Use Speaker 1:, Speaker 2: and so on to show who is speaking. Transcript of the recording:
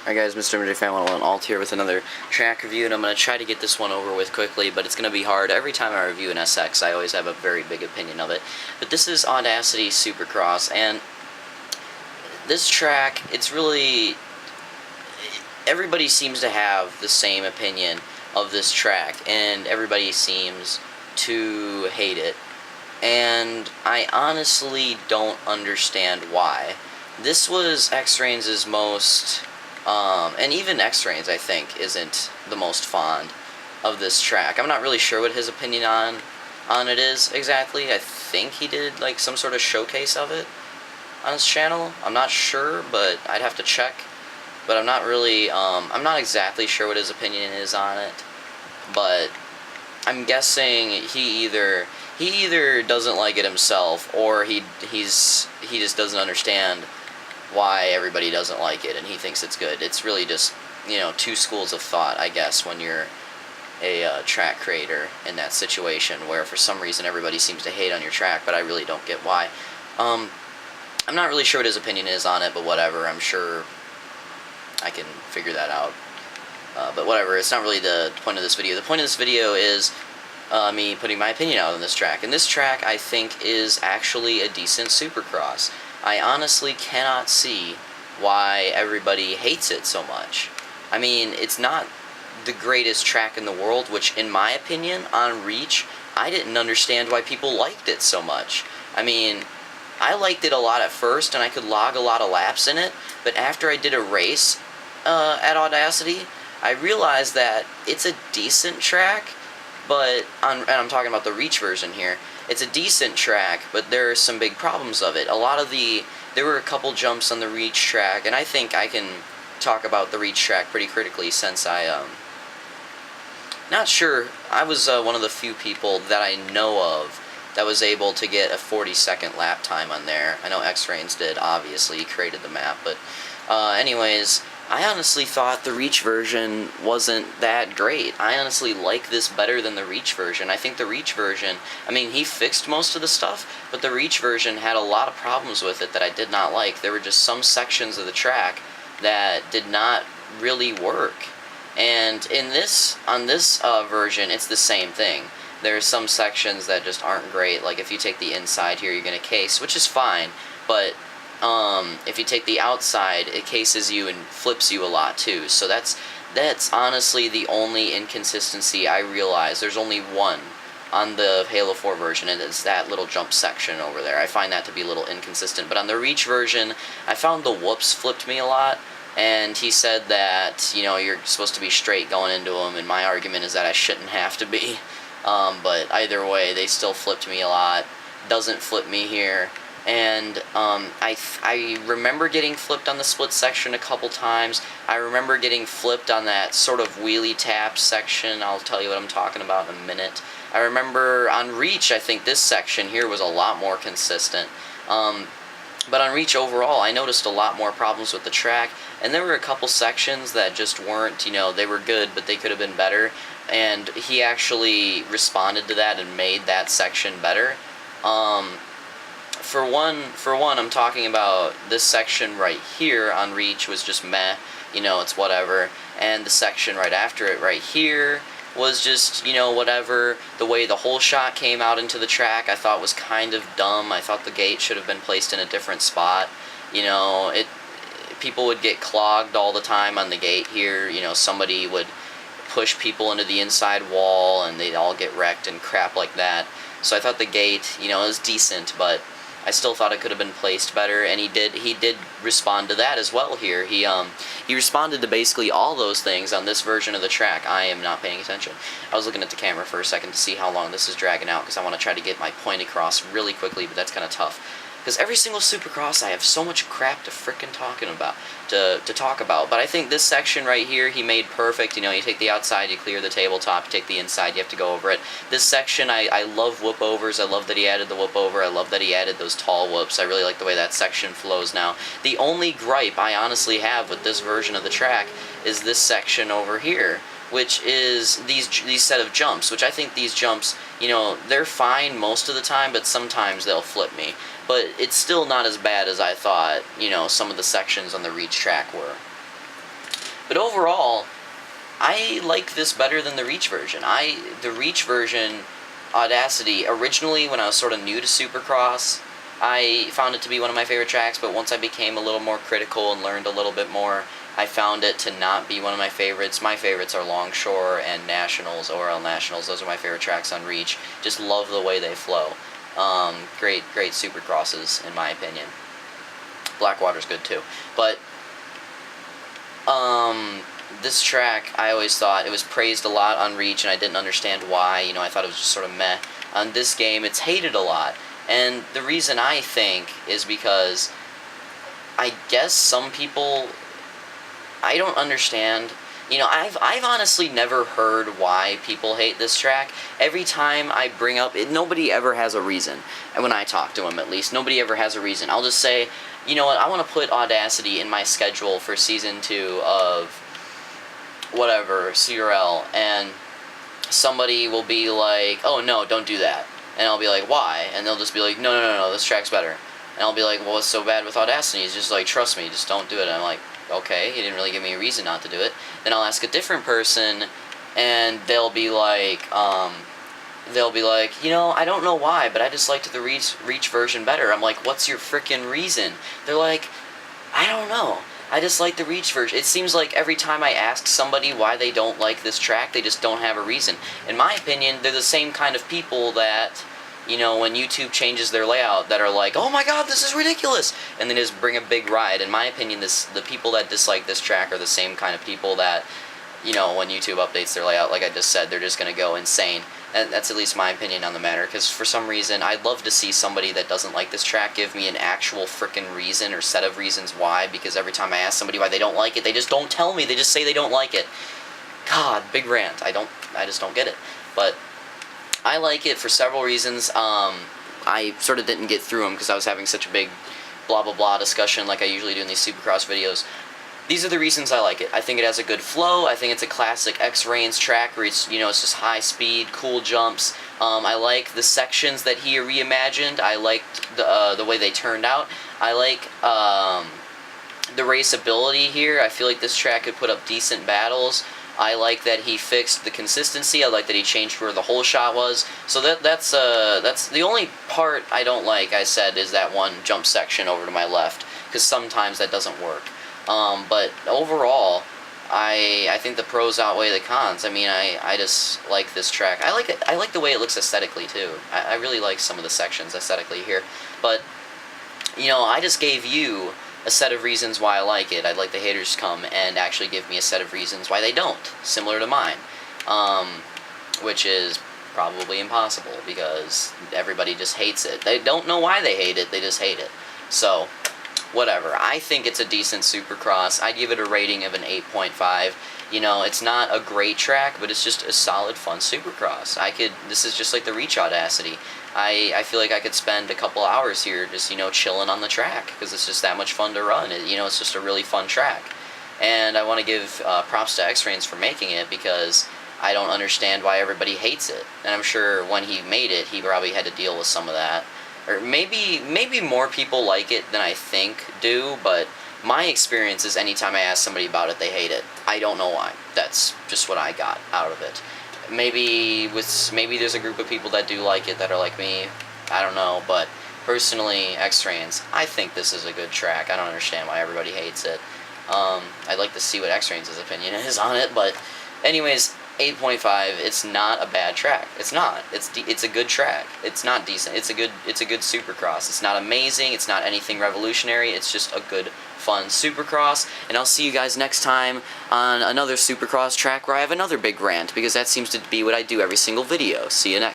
Speaker 1: Alright guys, Mr. MJ Fan 101 Alt here with another track review, and I'm going to try to get this one over with quickly, but it's going to be hard. Every time I review an SX, I always have a very big opinion of it. But this is Audacity Supercross, and this track, it's really... everybody seems to have the same opinion of this track, and everybody seems to hate it. And I honestly don't understand why. This was X-Rains' most... and even X-Rains, I think, isn't the most fond of this track. I'm not really sure what his opinion on it is exactly. I think he did like some sort of showcase of it on his channel. I'm not sure, but I'd have to check. But I'm not really, I'm not exactly sure what his opinion is on it. But I'm guessing he either doesn't like it himself, or he just doesn't understand why everybody doesn't like it, and he thinks it's good. It's really just, two schools of thought, I guess, when you're a track creator in that situation, where for some reason everybody seems to hate on your track, but I really don't get why. I'm not really sure what his opinion is on it, but whatever, I'm sure I can figure that out. But whatever, it's not really the point of this video. The point of this video is me putting my opinion out on this track, and this track, I think, is actually a decent Supercross. I honestly cannot see why everybody hates it so much. I mean, it's not the greatest track in the world, which, in my opinion, on Reach, I didn't understand why people liked it so much. I mean, I liked it a lot at first, and I could log a lot of laps in it, but after I did a race at Audacity, I realized that it's a decent track, but, and I'm talking about the Reach version here, it's a decent track, but there are some big problems of it. There were a couple jumps on the Reach track, and I think I can talk about the Reach track pretty critically, since not sure, I was one of the few people that I know of that was able to get a 40-second lap time on there. I know X-Rains did, obviously, he created the map, but anyways, I honestly thought the Reach version wasn't that great. I honestly like this better than the Reach version. I think the Reach version, I mean, he fixed most of the stuff, but the Reach version had a lot of problems with it that I did not like. There were just some sections of the track that did not really work. And on this version, it's the same thing. There are some sections that just aren't great. Like if you take the inside here, you're going to case, which is fine, but if you take the outside, it cases you and flips you a lot too. So that's honestly the only inconsistency I realize. There's only one on the Halo 4 version, and it's that little jump section over there. I find that to be a little inconsistent. But on the Reach version, I found the whoops flipped me a lot, and he said that, you're supposed to be straight going into them, and my argument is that I shouldn't have to be. But either way, they still flipped me a lot. Doesn't flip me here. And I remember getting flipped on the split section a couple times. I remember getting flipped on that sort of wheelie tap section. I'll tell you what I'm talking about in a minute. I remember on Reach, I think this section here was a lot more consistent. But on Reach overall, I noticed a lot more problems with the track, and there were a couple sections that just weren't, they were good, but they could have been better, and he actually responded to that and made that section better. For one, I'm talking about this section right here on Reach was just meh, it's whatever, and the section right after it right here was just, whatever. The way the whole shot came out into the track I thought was kind of dumb. I thought the gate should have been placed in a different spot. People would get clogged all the time on the gate here. Somebody would push people into the inside wall and they'd all get wrecked and crap like that. So I thought the gate, was decent, but I still thought it could have been placed better, and he did respond to that as well here. He responded to basically all those things on this version of the track. I am not paying attention. I was looking at the camera for a second to see how long this is dragging out, because I want to try to get my point across really quickly, but that's kind of tough. Because every single Supercross, I have so much crap to frickin' talk about. But I think this section right here, he made perfect. You take the outside, you clear the tabletop. You take the inside, you have to go over it. This section, I love whoop overs. I love that he added the whoop over. I love that he added those tall whoops. I really like the way that section flows now. The only gripe I honestly have with this version of the track is this section over here, which is these set of jumps, which I think these jumps, they're fine most of the time, but sometimes they'll flip me. But it's still not as bad as I thought, some of the sections on the Reach track were. But overall, I like this better than the Reach version. The Reach version, Audacity, originally when I was sort of new to Supercross, I found it to be one of my favorite tracks, but once I became a little more critical and learned a little bit more, I found it to not be one of my favorites. My favorites are Longshore and Nationals, ORL Nationals. Those are my favorite tracks on Reach. Just love the way they flow. Great Supercrosses, in my opinion. Blackwater's good too. But, this track, I always thought, it was praised a lot on Reach, and I didn't understand why. You know, I thought it was just sort of meh. On this game, it's hated a lot. And the reason I think is because I guess some people, I don't understand. You know, I've honestly never heard why people hate this track. Every time I bring up it, nobody ever has a reason. And when I talk to them, at least, nobody ever has a reason. I'll just say, you know what, I want to put Audacity in my schedule for Season 2 of whatever, CRL, and somebody will be like, oh no, don't do that. And I'll be like, why? And they'll just be like, no, this track's better. And I'll be like, well, what's so bad with Audacity? He's just like, trust me, just don't do it. And I'm like, okay, he didn't really give me a reason not to do it. Then I'll ask a different person, and they'll be like, you know, I don't know why, but I just liked the Reach version better. I'm like, what's your frickin' reason? They're like, I don't know. I just like the Reach version. It seems like every time I ask somebody why they don't like this track, they just don't have a reason. In my opinion, they're the same kind of people that, you know, when YouTube changes their layout, that are like, oh my god, this is ridiculous, and then just bring a big ride. In my opinion, the people that dislike this track are the same kind of people that, you know, when YouTube updates their layout, like I just said, they're just going to go insane. And that's at least my opinion on the matter, because for some reason, I'd love to see somebody that doesn't like this track give me an actual frickin' reason or set of reasons why, because every time I ask somebody why they don't like it, they just don't tell me, they just say they don't like it. God, big rant. I just don't get it. But I like it for several reasons. I sort of didn't get through them because I was having such a big blah blah blah discussion like I usually do in these Supercross videos. These are the reasons I like it. I think it has a good flow. I think it's a classic X-Reigns track where it's, you know, it's just high speed, cool jumps. I like the sections that he reimagined. I liked the way they turned out. I like the raceability here. I feel like this track could put up decent battles. I like that he fixed the consistency. I like that he changed where the whole shot was. So that's the only part I don't like, I said, is that one jump section over to my left, because sometimes that doesn't work. But overall, I think the pros outweigh the cons. I mean, I just like this track. I like it. I like the way it looks aesthetically too. I really like some of the sections aesthetically here. But, you know, I just gave you a set of reasons why I like it. I'd like the haters to come and actually give me a set of reasons why they don't, similar to mine, which is probably impossible because everybody just hates it. They don't know why they hate it, they just hate it. So, whatever. I think it's a decent Supercross. I'd give it a rating of an 8.5. You know, it's not a great track, but it's just a solid, fun Supercross. This is just like the Reach Audacity. I feel like I could spend a couple hours here just, you know, chilling on the track, because it's just that much fun to run. You know, it's just a really fun track. And I want to give props to X-Reigns for making it, because I don't understand why everybody hates it. And I'm sure when he made it, he probably had to deal with some of that. Or maybe more people like it than I think do, but my experience is anytime I ask somebody about it, they hate it. I don't know why. That's just what I got out of it. Maybe there's a group of people that do like it that are like me. I don't know, but personally, X-Reigns, I think this is a good track. I don't understand why everybody hates it. I'd like to see what X-Reigns' opinion is on it, but anyways, 8.5. It's not a bad track. It's not. It's a good track. It's not decent. It's a good Supercross. It's not amazing. It's not anything revolutionary. It's just a good, fun Supercross. And I'll see you guys next time on another Supercross track where I have another big rant, because that seems to be what I do every single video. See you next.